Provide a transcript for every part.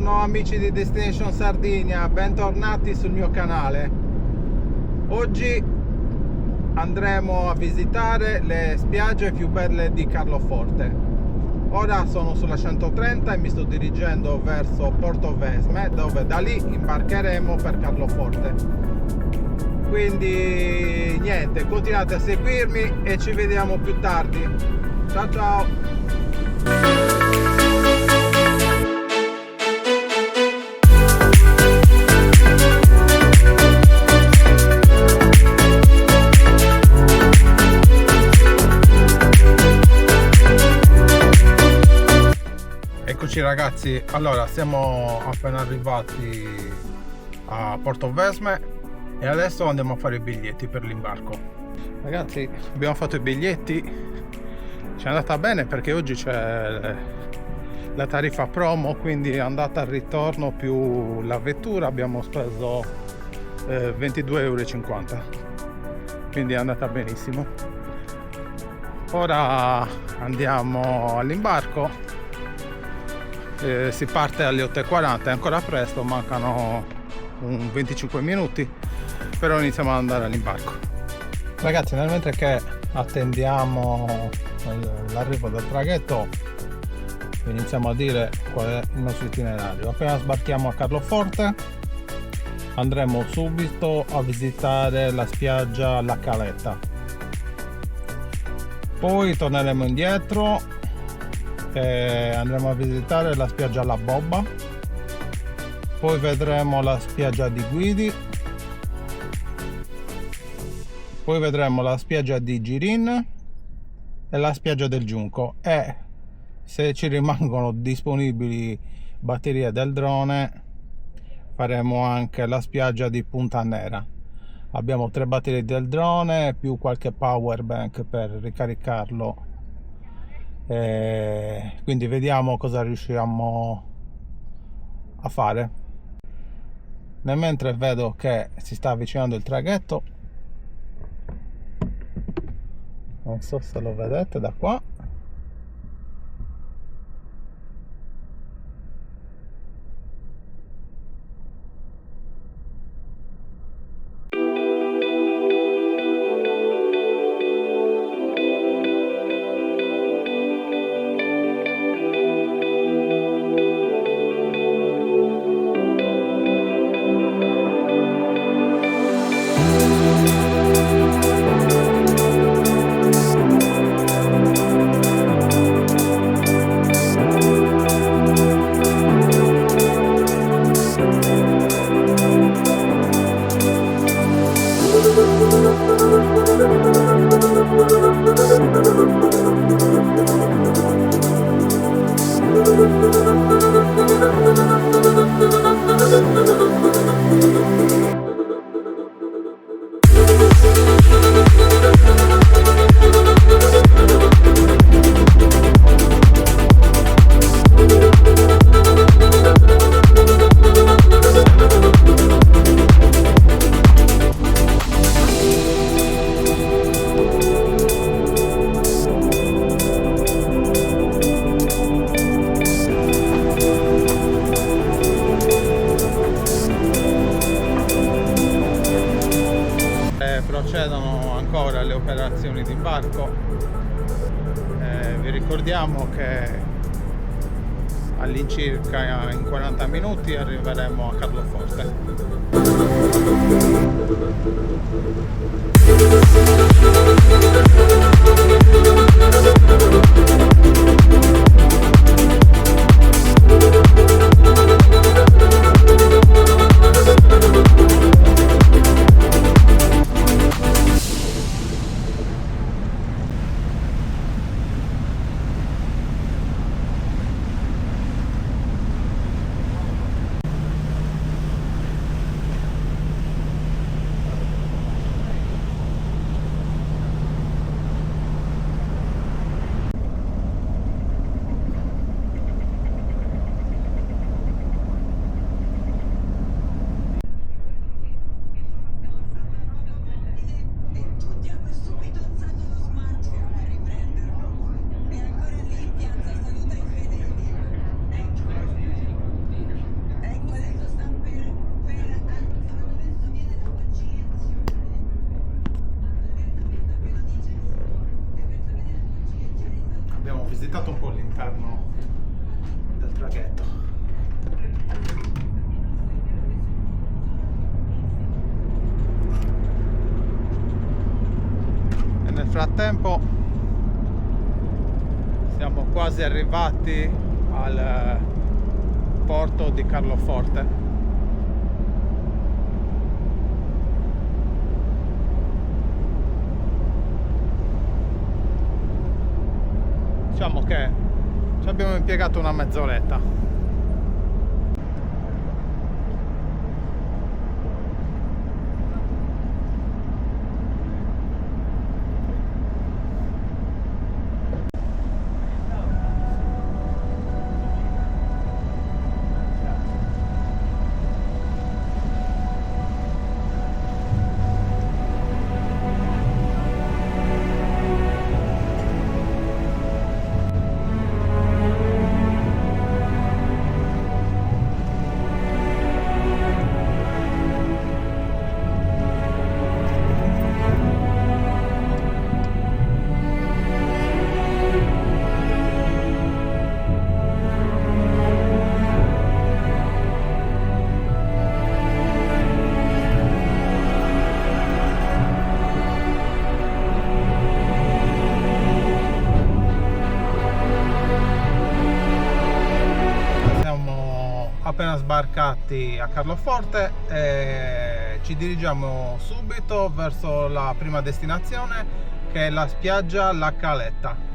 Buongiorno amici di Destination Sardinia, bentornati sul mio canale. Oggi andremo a visitare le spiagge più belle di Carloforte. Ora sono sulla 130 e mi sto dirigendo verso Portovesme, dove da lì imbarcheremo per Carloforte. Quindi niente, continuate a seguirmi e ci vediamo più tardi. Ciao ciao! Eccoci ragazzi, allora siamo appena arrivati a Portovesme e adesso andiamo a fare i biglietti per l'imbarco. Ragazzi, abbiamo fatto i biglietti, ci è andata bene perché oggi c'è la tariffa promo, quindi andata al ritorno più la vettura abbiamo speso 22,50 €, quindi è andata benissimo. Ora andiamo all'imbarco. Si parte alle 8:40, è ancora presto, mancano 25 minuti, però iniziamo ad andare all'imbarco. Ragazzi, nel mentre che attendiamo l'arrivo del traghetto, iniziamo a dire qual è il nostro itinerario. Appena sbarchiamo a Carloforte andremo subito a visitare la spiaggia La Caletta, poi torneremo indietro e andremo a visitare la spiaggia La Bobba, poi vedremo la spiaggia di Guidi, poi vedremo la spiaggia di Girin e la spiaggia del Giunco, e se ci rimangono disponibili batterie del drone faremo anche la spiaggia di Punta Nera. Abbiamo 3 batterie del drone più qualche power bank per ricaricarlo. Quindi vediamo cosa riusciamo a fare. Nel mentre vedo che si sta avvicinando il traghetto, non so se lo vedete da qua. Procedono ancora le operazioni di imbarco. Vi ricordiamo che all'incirca in 40 minuti arriveremo a Carloforte. visitato un po' l'interno del traghetto. E nel frattempo siamo quasi arrivati al porto di Carloforte. Diciamo che ci abbiamo impiegato una mezz'oretta. Appena sbarcati a Carloforte e ci dirigiamo subito verso la prima destinazione, che è la spiaggia La Caletta.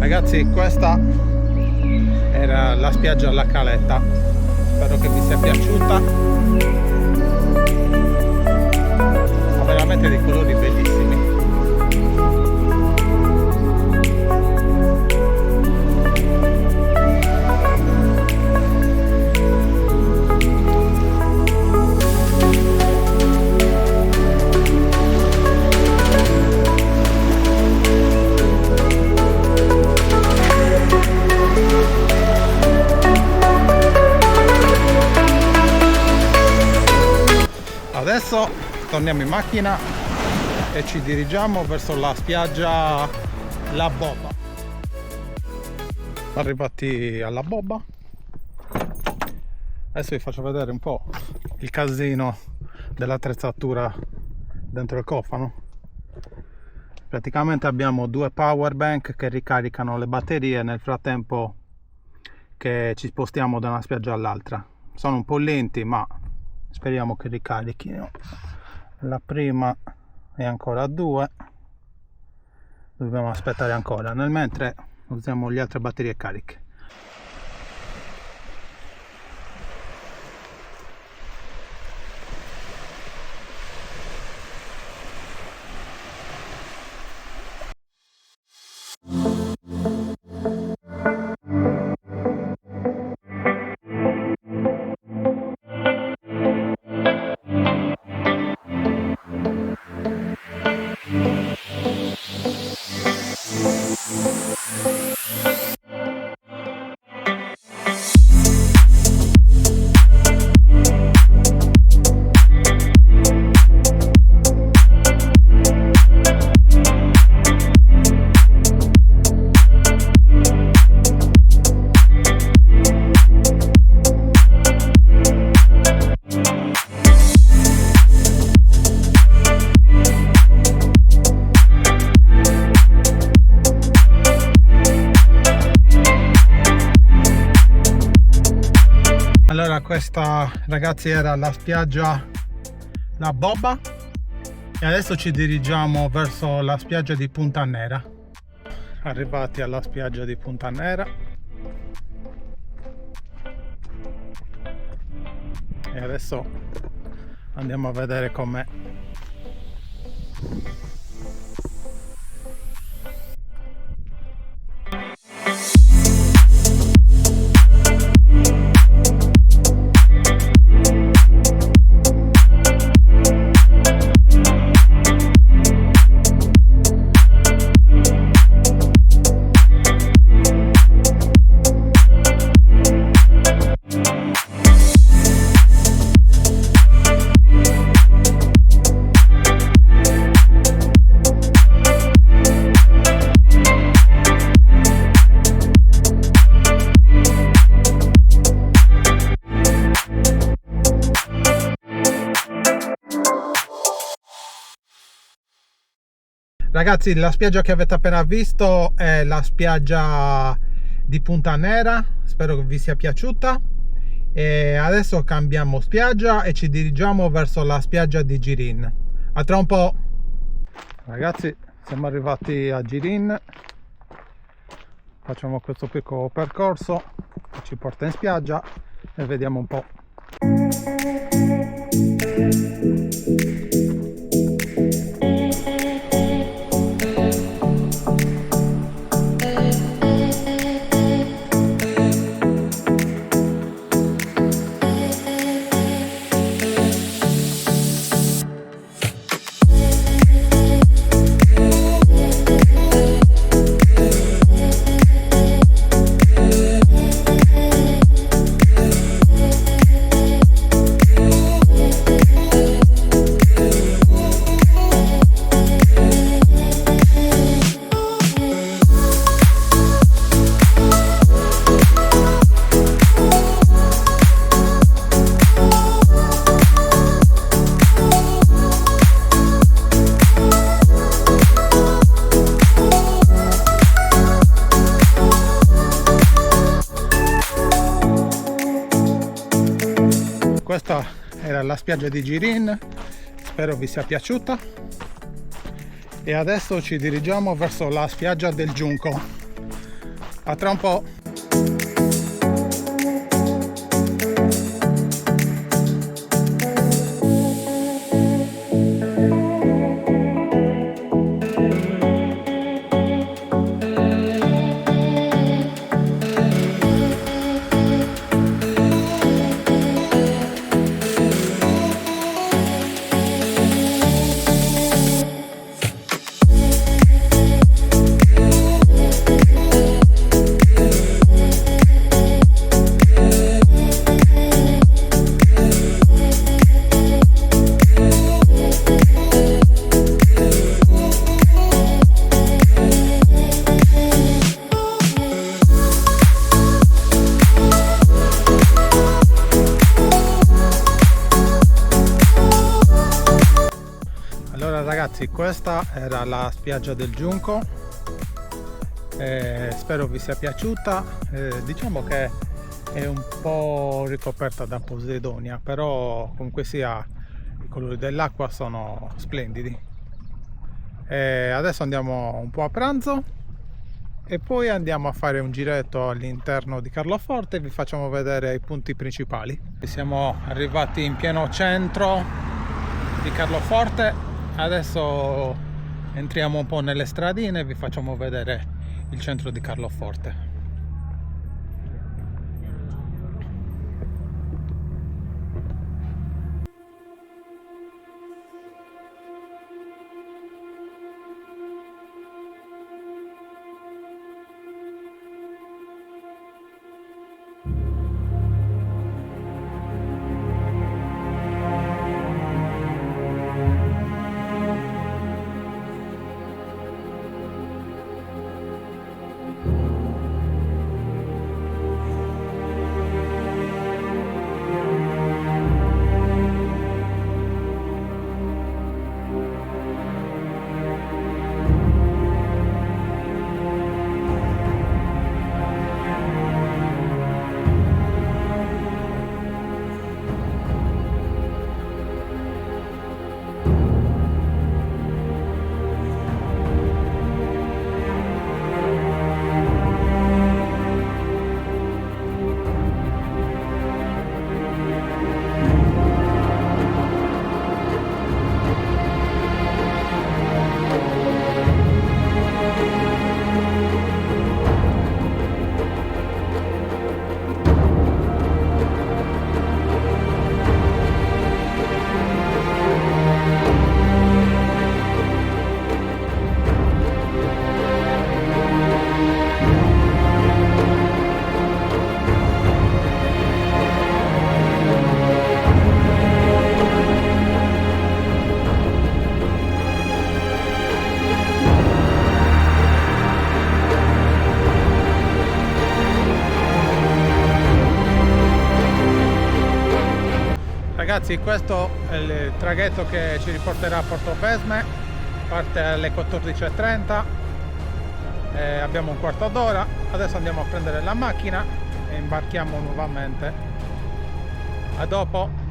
Ragazzi, questa era la spiaggia La Caletta, spero che vi sia piaciuta. Ha veramente dei colori bellissimi. Adesso torniamo in macchina e ci dirigiamo verso la spiaggia La Bobba. Arrivati alla Bobba, adesso vi faccio vedere un po' il casino dell'attrezzatura dentro il cofano. Praticamente abbiamo due power bank che ricaricano le batterie nel frattempo che ci spostiamo da una spiaggia all'altra. Sono un po' lenti, ma speriamo che ricarichino. La prima è ancora a 2, dobbiamo aspettare ancora, nel mentre usiamo le altre batterie cariche. Questa, ragazzi, era la spiaggia La Bobba e adesso ci dirigiamo verso la spiaggia di Punta Nera. Arrivati alla spiaggia di Punta Nera e adesso andiamo a vedere com'è. Ragazzi, la spiaggia che avete appena visto è la spiaggia di Punta Nera, spero che vi sia piaciuta. E adesso cambiamo spiaggia e ci dirigiamo verso la spiaggia di Girin. A tra un po'. Ragazzi, siamo arrivati a Girin, facciamo questo piccolo percorso che ci porta in spiaggia e vediamo un po'. Questa era la spiaggia di Girin, spero vi sia piaciuta e adesso ci dirigiamo verso la spiaggia del Giunco. A tra un po'. Ragazzi, questa era la spiaggia del Giunco, spero vi sia piaciuta. Diciamo che è un po' ricoperta da posidonia, però comunque sia i colori dell'acqua sono splendidi. Adesso andiamo un po' a pranzo e poi andiamo a fare un giretto all'interno di Carloforte e vi facciamo vedere i punti principali. Siamo arrivati in pieno centro di Carloforte. Adesso entriamo un po' nelle stradine e vi facciamo vedere il centro di Carloforte. Ragazzi, questo è il traghetto che ci riporterà a Portovesme, parte alle 14:30, abbiamo un quarto d'ora, adesso andiamo a prendere la macchina e imbarchiamo nuovamente. A dopo.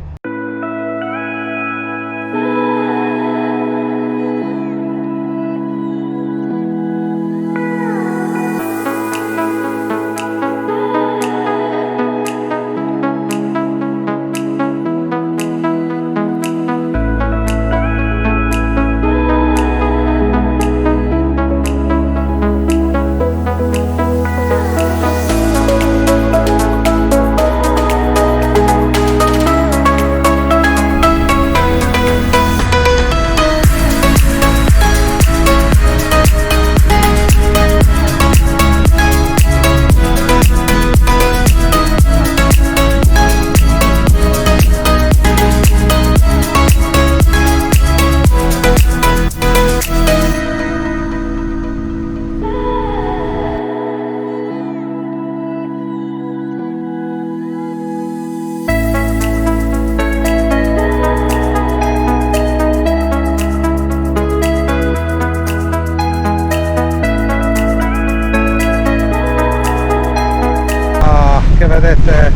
Che vedete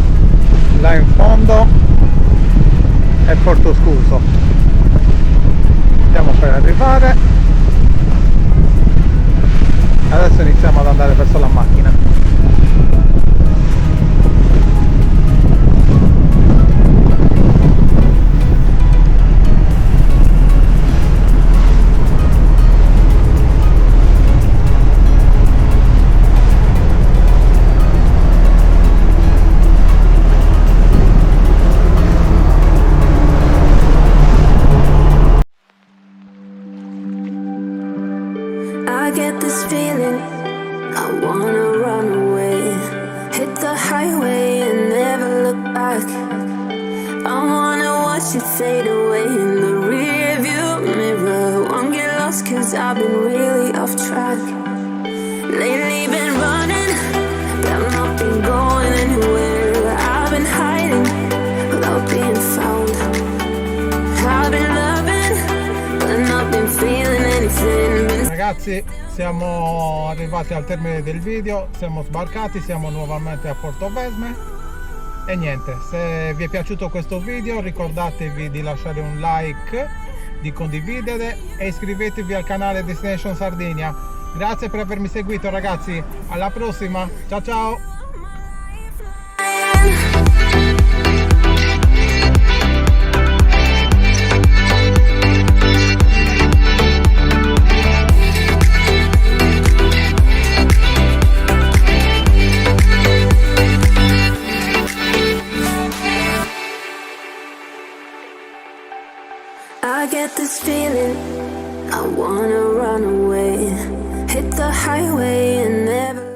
là in fondo è Porto Scuso. Stiamo per arrivare, adesso iniziamo ad andare verso la macchina. I get this feeling, I wanna run away, hit the highway and never look back. I wanna watch it fade away in the rear view mirror. Won't get lost cause I've been really off track. Lately been running, but I've not been going anywhere. I've been hiding without being found. I've been loving, but I've not been feeling anything. Ragazzi, siamo arrivati al termine del video, siamo sbarcati, siamo nuovamente a Portovesme e niente, se vi è piaciuto questo video ricordatevi di lasciare un like, di condividere e iscrivetevi al canale Destination Sardinia. Grazie per avermi seguito ragazzi, alla prossima, ciao ciao! I get this feeling, I wanna run away, hit the highway and never